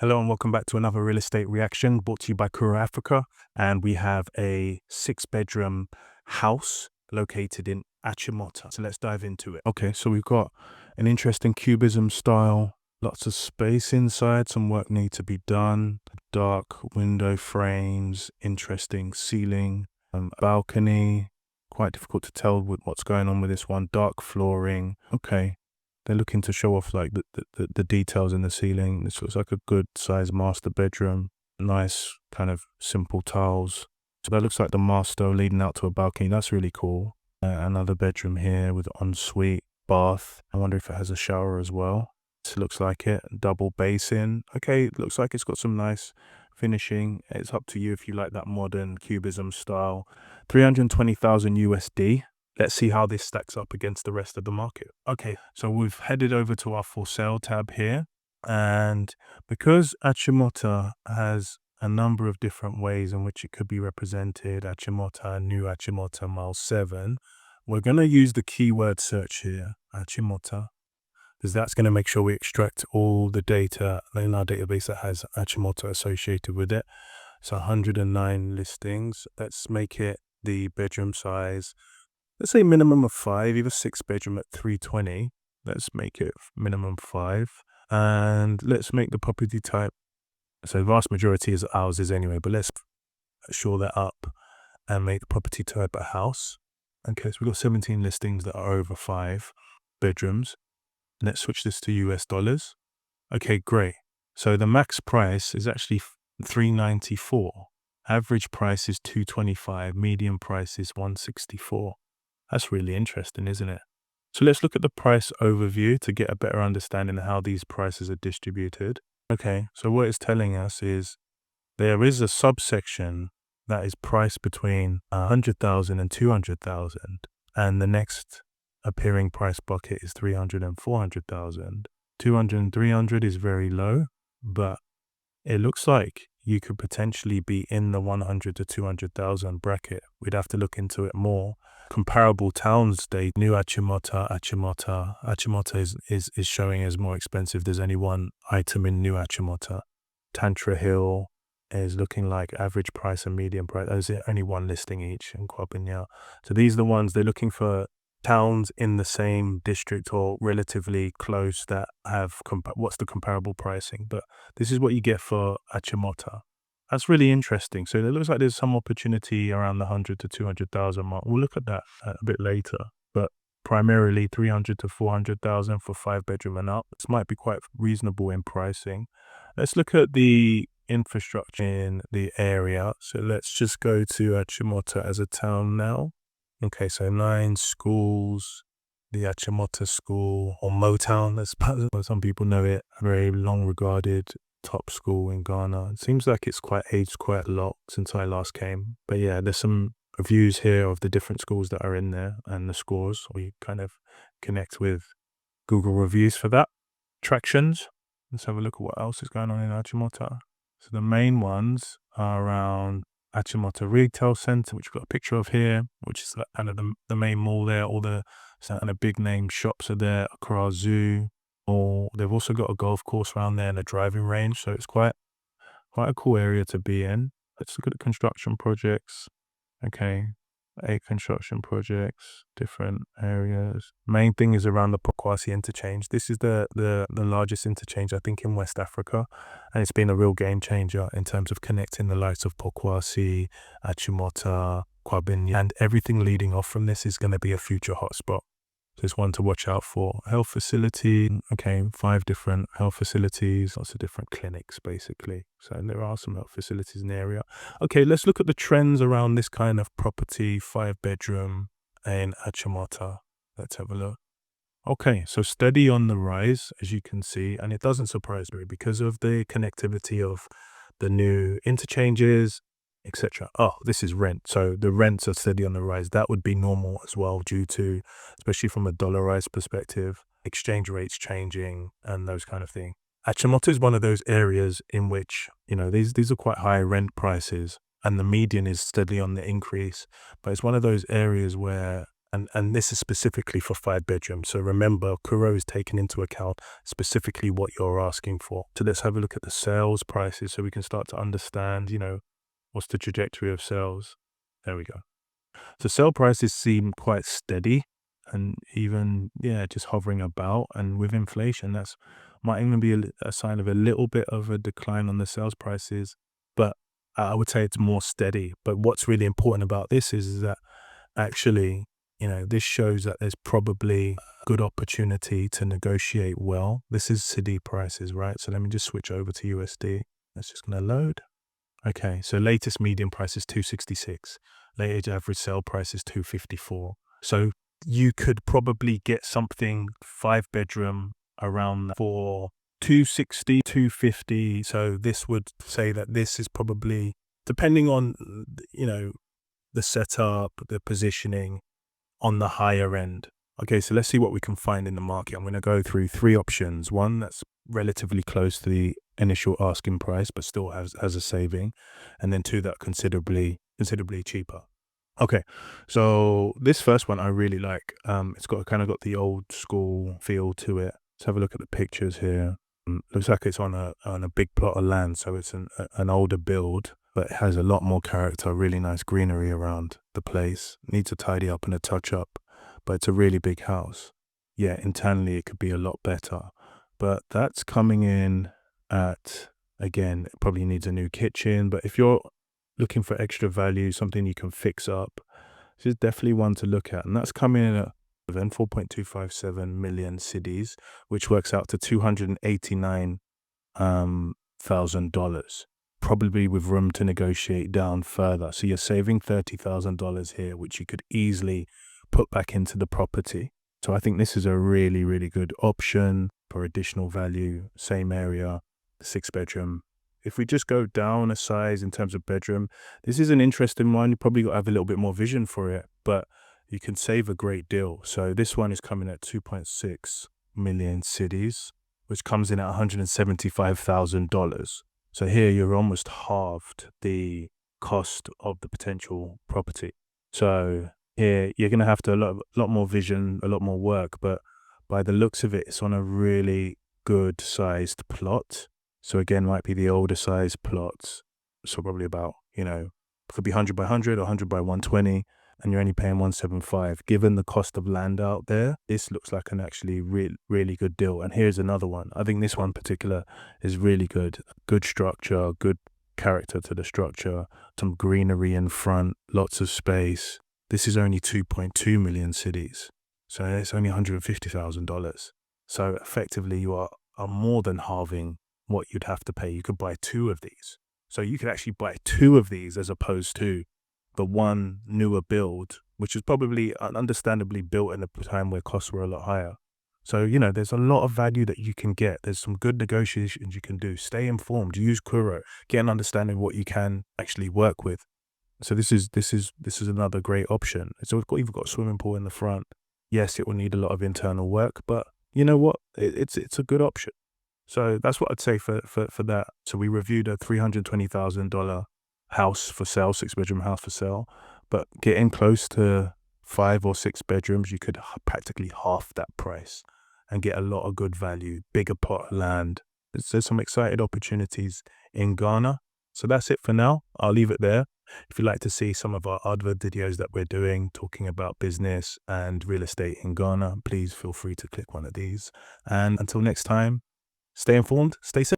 Hello and welcome back to another real estate reaction brought to you by Kuro Africa. And we have a 6-bedroom house located in Achimota. So let's dive into it. Okay, so we've got an interesting cubism style, lots of space inside, some work needs to be done. Dark window frames, interesting ceiling, balcony. Quite difficult to tell with what's going on with this one. Dark flooring. Okay. They're looking to show off like the details in the ceiling. This looks like a good sized master bedroom. Nice kind of simple tiles. So that looks like the master leading out to a balcony. That's really cool. Another bedroom here with ensuite bath. I wonder if it has a shower as well. This looks like it. Double basin. Okay, looks like it's got some nice finishing. It's up to you if you like that modern cubism style. 320,000 USD. Let's see how this stacks up against the rest of the market. Okay, so we've headed over to our for sale tab here. And because Achimota has a number of different ways in which it could be represented, Achimota, New Achimota, Mile 7, we're going to use the keyword search here, Achimota, because that's going to make sure we extract all the data in our database that has Achimota associated with it. So 109 listings. Let's make it the bedroom size. Let's say minimum of 5, either 6-bedroom at 320. Let's make it minimum 5. And let's make the property type. So vast majority is houses anyway, but let's shore that up and make the property type a house. Okay, so we've got 17 listings that are over 5 bedrooms. Let's switch this to US dollars. Okay, great. So the max price is actually $394. Average price is $225. Median price is $164. That's really interesting, isn't it? So let's look at the price overview to get a better understanding of how these prices are distributed. Okay, so what it's telling us is there is a subsection that is priced between 100,000 and 200,000, and the next appearing price bucket is 300 and 400,000. 200 and 300 is very low, but it looks like you could potentially be in the 100 to 200,000 bracket. We'd have to look into it more. Comparable towns data, New Achimota is showing as more expensive. There's only one item in New Achimota. Tantra Hill is looking like average price and median price. There's only one listing each in Kwabinya. So these are the ones they're looking for. Towns in the same district or relatively close that have what's the comparable pricing. But this is what you get for Achimota. That's really interesting. So it looks like there's some opportunity around the 100 to 200,000 mark. We'll look at that a bit later. But primarily 300 to 400,000 for 5-bedroom and up. This might be quite reasonable in pricing. Let's look at the infrastructure in the area. So let's just go to Achimota as a town now. Okay, so 9 schools, the Achimota School, or Motown, as some people know it, a very long-regarded top school in Ghana. It seems like it's aged quite a lot since I last came. But yeah, there's some reviews here of the different schools that are in there and the scores. We kind of connect with Google reviews for that. Attractions. Let's have a look at what else is going on in Achimota. So the main ones are around Achimota Retail Center, which we've got a picture of here, which is kind of the main mall there. All the kind of big name shops are there. Accra Zoo, or they've also got a golf course around there and a driving range. So it's quite a cool area to be in. Let's look at the construction projects. Okay, 8 construction projects, different areas. Main thing is around the Pokwasi interchange. This is the largest interchange, I think, in West Africa. And it's been a real game changer in terms of connecting the likes of Pokwasi, Achimota, Kwabinya, and everything leading off from this is going to be a future hotspot. So it's one to watch out for. Health facility, okay, 5 different health facilities, lots of different clinics, basically. So there are some health facilities in the area. Okay, let's look at the trends around this kind of property, 5-bedroom in Achimota. Let's have a look. Okay, so steady on the rise, as you can see, and it doesn't surprise me because of the connectivity of the new interchanges, etc. Oh, this is rent. So the rents are steady on the rise. That would be normal as well due to, especially from a dollarized perspective, exchange rates changing and those kind of things. Achimota is one of those areas in which, these are quite high rent prices and the median is steadily on the increase. But it's one of those areas where And this is specifically for 5 bedrooms. So remember, Kuro is taking into account specifically what you're asking for. So let's have a look at the sales prices so we can start to understand, what's the trajectory of sales. There we go. So sale prices seem quite steady and even, yeah, just hovering about. And with inflation, that's might even be a sign of a little bit of a decline on the sales prices. But I would say it's more steady. But what's really important about this is that actually, this shows that there's probably a good opportunity to negotiate well. This is city prices, right? So let me just switch over to USD. That's just going to load. Okay, so latest median price is 266. Latest average sale price is 254. So you could probably get something 5 bedroom around for 260, 250. So this would say that this is probably, depending on, the setup, the positioning, on the higher end. Okay, so let's see what we can find in the market. I'm going to go through 3 options. One that's relatively close to the initial asking price, but still has a saving. And then 2 that are considerably cheaper. Okay, so this first one I really like. It's got the old school feel to it. Let's have a look at the pictures here. Looks like it's on a big plot of land, so it's an older build, but it has a lot more character, really nice greenery around the place. Needs a tidy up and a touch up, but it's a really big house. Yeah, internally it could be a lot better, but that's coming in at, again, it probably needs a new kitchen, but if you're looking for extra value, something you can fix up, this is definitely one to look at. And that's coming in at 4.257 million cedis, which works out to $289,000, probably with room to negotiate down further. So you're saving $30,000 here, which you could easily put back into the property. So I think this is a really, really good option for additional value. Same area, 6 bedroom. If we just go down a size in terms of bedroom, this is an interesting one. You probably got to have a little bit more vision for it, but you can save a great deal. So this one is coming at 2.6 million cedis, which comes in at $175,000. So here you're almost halved the cost of the potential property. So here you're going to have to a lot more vision, a lot more work, but by the looks of it, it's on a really good sized plot. So again, might be the older size plots. So probably about, could be 100 by 100 or 100 by 120, and you're only paying 175. Given the cost of land out there, this looks like an actually really good deal. And here's another one. I think this one in particular is really good. Good structure, good character to the structure, some greenery in front, lots of space. This is only 2.2 million cedis. So it's only $150,000. So effectively you are more than halving what you'd have to pay. You could buy 2 of these. So you could actually buy 2 of these as opposed to the one newer build, which was probably understandably built in a time where costs were a lot higher. So, there's a lot of value that you can get. There's some good negotiations you can do. Stay informed. Use Kuro. Get an understanding of what you can actually work with. So this is another great option. So you've got a swimming pool in the front. Yes, it will need a lot of internal work, but you know what? It's a good option. So that's what I'd say for that. So we reviewed a $320,000 house for sale, 6-bedroom house for sale, but getting close to 5 or 6 bedrooms, you could practically half that price and get a lot of good value, bigger plot of land. There's some exciting opportunities in Ghana. So that's it for now. I'll leave it there. If you'd like to see some of our other videos that we're doing, talking about business and real estate in Ghana, please feel free to click one of these. And until next time, stay informed, stay safe.